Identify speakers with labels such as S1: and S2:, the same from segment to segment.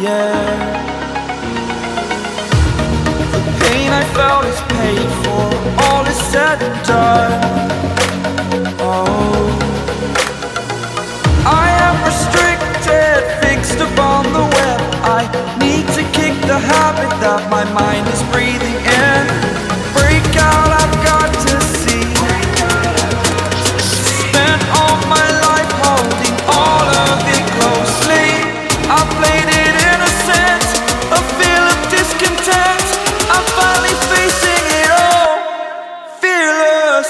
S1: air. The pain I felt is paid for, all is said and done. Oh, I am restricted, fixed upon the web. I need to kick the habit that my mind is breathing in. Break out, I've got to see. Spent all my life holding all of it closely. I played it innocent, a feel of discontent. I'm finally facing it all, fearless.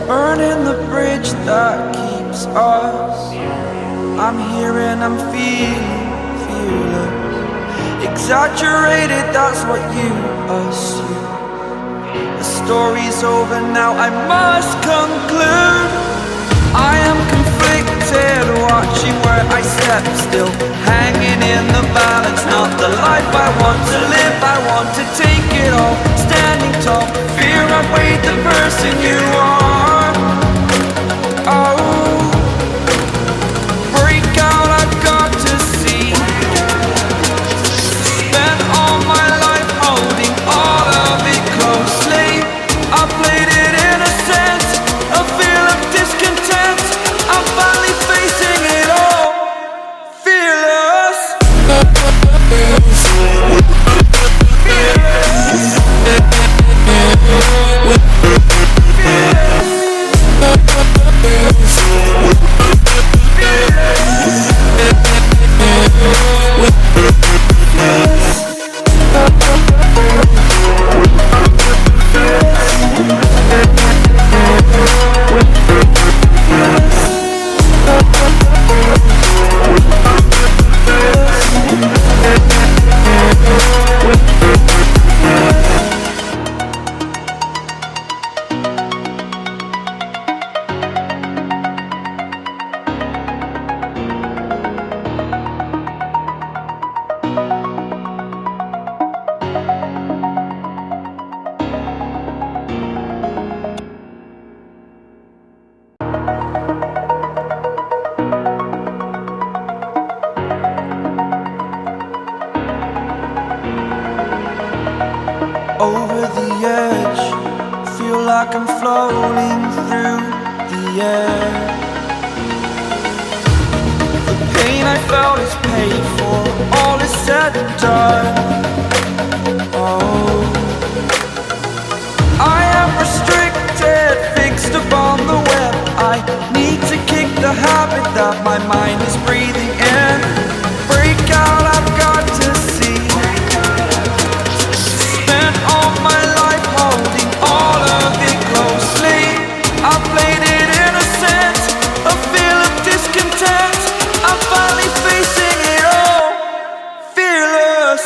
S1: Burning the bridge that keeps us. I'm here and I'm feeling fearless. Exaggerated, that's what you assume. The story's over now, I must conclude. I am conflicted, watching where I step still, hanging in the balance. Not the life I want to live, I want to take it all. Standing tall, fear outweighed the person you are. Oh, break out, I've got to see. Spent all my life holding all of it closely. I played it innocent, a feel of discontent. I'm finally facing it all, fearless. Over the edge, feel like I'm floating through the air. The pain I felt is paid for, all is said and done. Oh, I am restricted, fixed upon the web. I need to kick the habit that my mind is breathing in. Break out, I've got to see. All my life holding all of it closely. I played it innocent, a feel of discontent. I'm finally facing it all, fearless.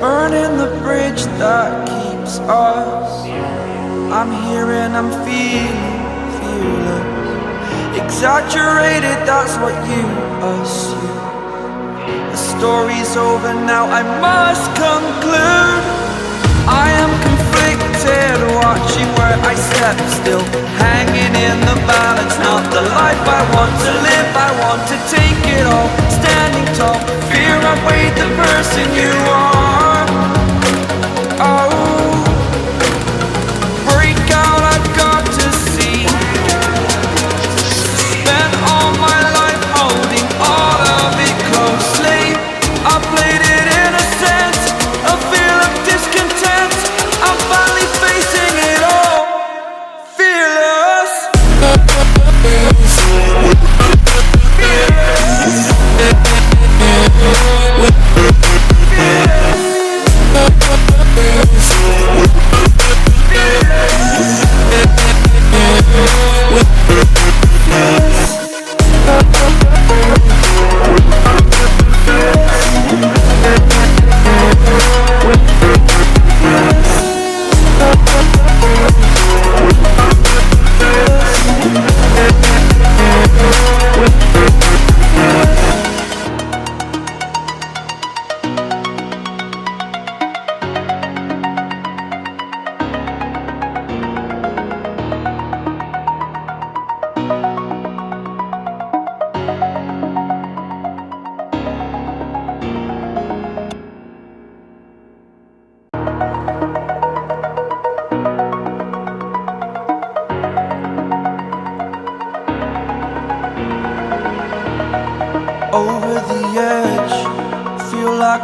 S1: Burning the bridge that keeps us. I'm here and I'm feeling fearless. Exaggerated, that's what you assume. The story's over now, I must conclude. I am conflicted, watching where I step still, hanging in the balance. Not the life I want to live, I want to take it all. Standing tall, fear outweighed the person you are. Oh,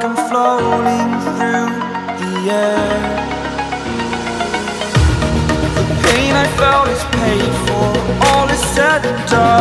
S1: I'm floating through the air. The pain I felt is paid for, all is said and done.